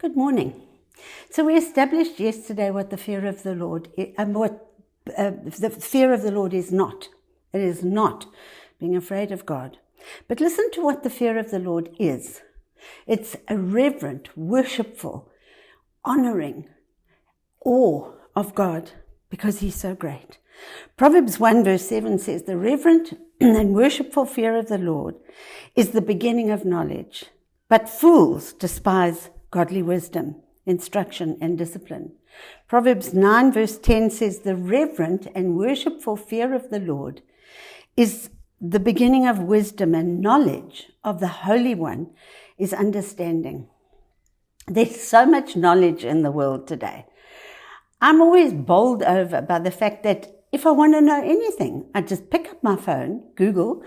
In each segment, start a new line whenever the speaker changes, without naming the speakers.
Good morning. So we established yesterday what the fear of the Lord the fear of the Lord is not. It is not being afraid of God. But listen to what the fear of the Lord is. It's a reverent, worshipful, honoring awe of God because He's so great. Proverbs 1 verse 7 says, "The reverent and worshipful fear of the Lord is the beginning of knowledge, but fools despise godly wisdom, instruction, and discipline." Proverbs 9 verse 10 says, "The reverent and worshipful fear of the Lord is the beginning of wisdom, and knowledge of the Holy One is understanding." There's so much knowledge in the world today. I'm always bowled over by the fact that if I want to know anything, I just pick up my phone, Google,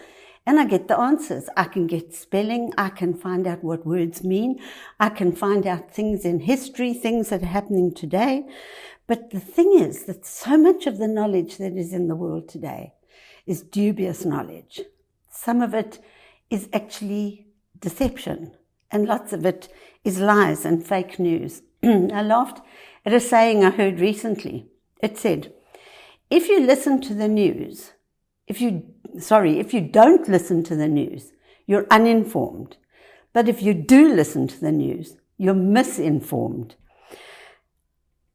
and I get the answers. I can get spelling, I can find out what words mean, I can find out things in history, things that are happening today. But the thing is that so much of the knowledge that is in the world today is dubious knowledge. Some of it is actually deception, and lots of it is lies and fake news. I laughed at a saying I heard recently. It said, if you listen to the news, if you don't listen to the news, you're uninformed. But if you do listen to the news, you're misinformed.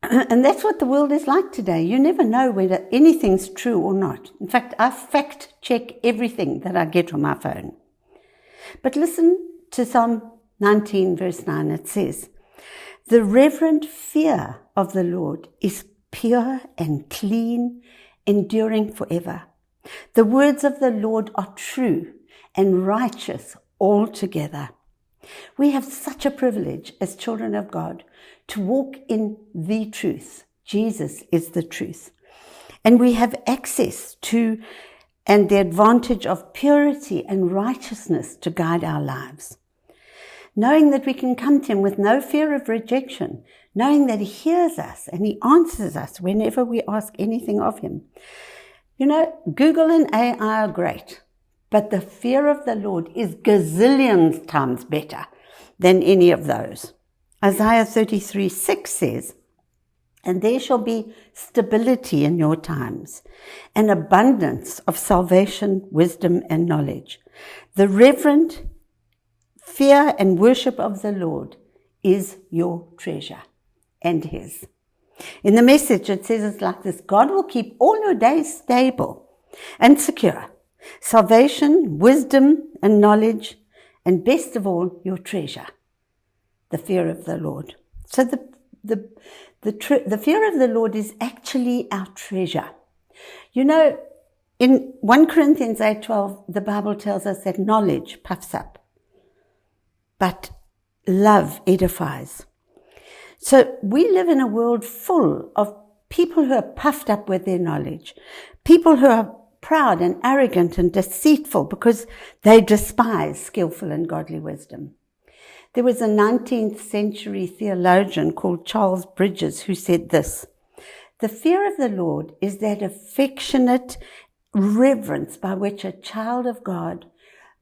And that's what the world is like today. You never know whether anything's true or not. In fact, I fact check everything that I get on my phone. But listen to Psalm 19 verse 9. It says, "The reverent fear of the Lord is pure and clean, enduring forever. The words of the Lord are true and righteous altogether." We have such a privilege as children of God to walk in the truth. Jesus is the truth. And we have access to and the advantage of purity and righteousness to guide our lives. Knowing that we can come to Him with no fear of rejection, knowing that He hears us and He answers us whenever we ask anything of Him. You know, Google and AI are great, but the fear of the Lord is gazillions times better than any of those. Isaiah 33:6 says, "And there shall be stability in your times, an abundance of salvation, wisdom, and knowledge. The reverent fear and worship of the Lord is your treasure," and His. In the Message, it says it's like this: God will keep all your days stable and secure. Salvation, wisdom, and knowledge, and best of all, your treasure, the fear of the Lord. So the fear of the Lord is actually our treasure. You know, in 1 Corinthians 8:12, the Bible tells us that knowledge puffs up, but love edifies. So we live in a world full of people who are puffed up with their knowledge, people who are proud and arrogant and deceitful because they despise skillful and godly wisdom. There was a 19th century theologian called Charles Bridges who said this: "The fear of the Lord is that affectionate reverence by which a child of God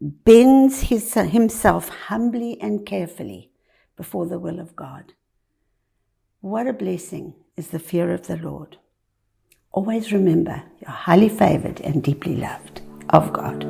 bends himself humbly and carefully before the will of God." What a blessing is the fear of the Lord. Always remember, you're highly favored and deeply loved of God.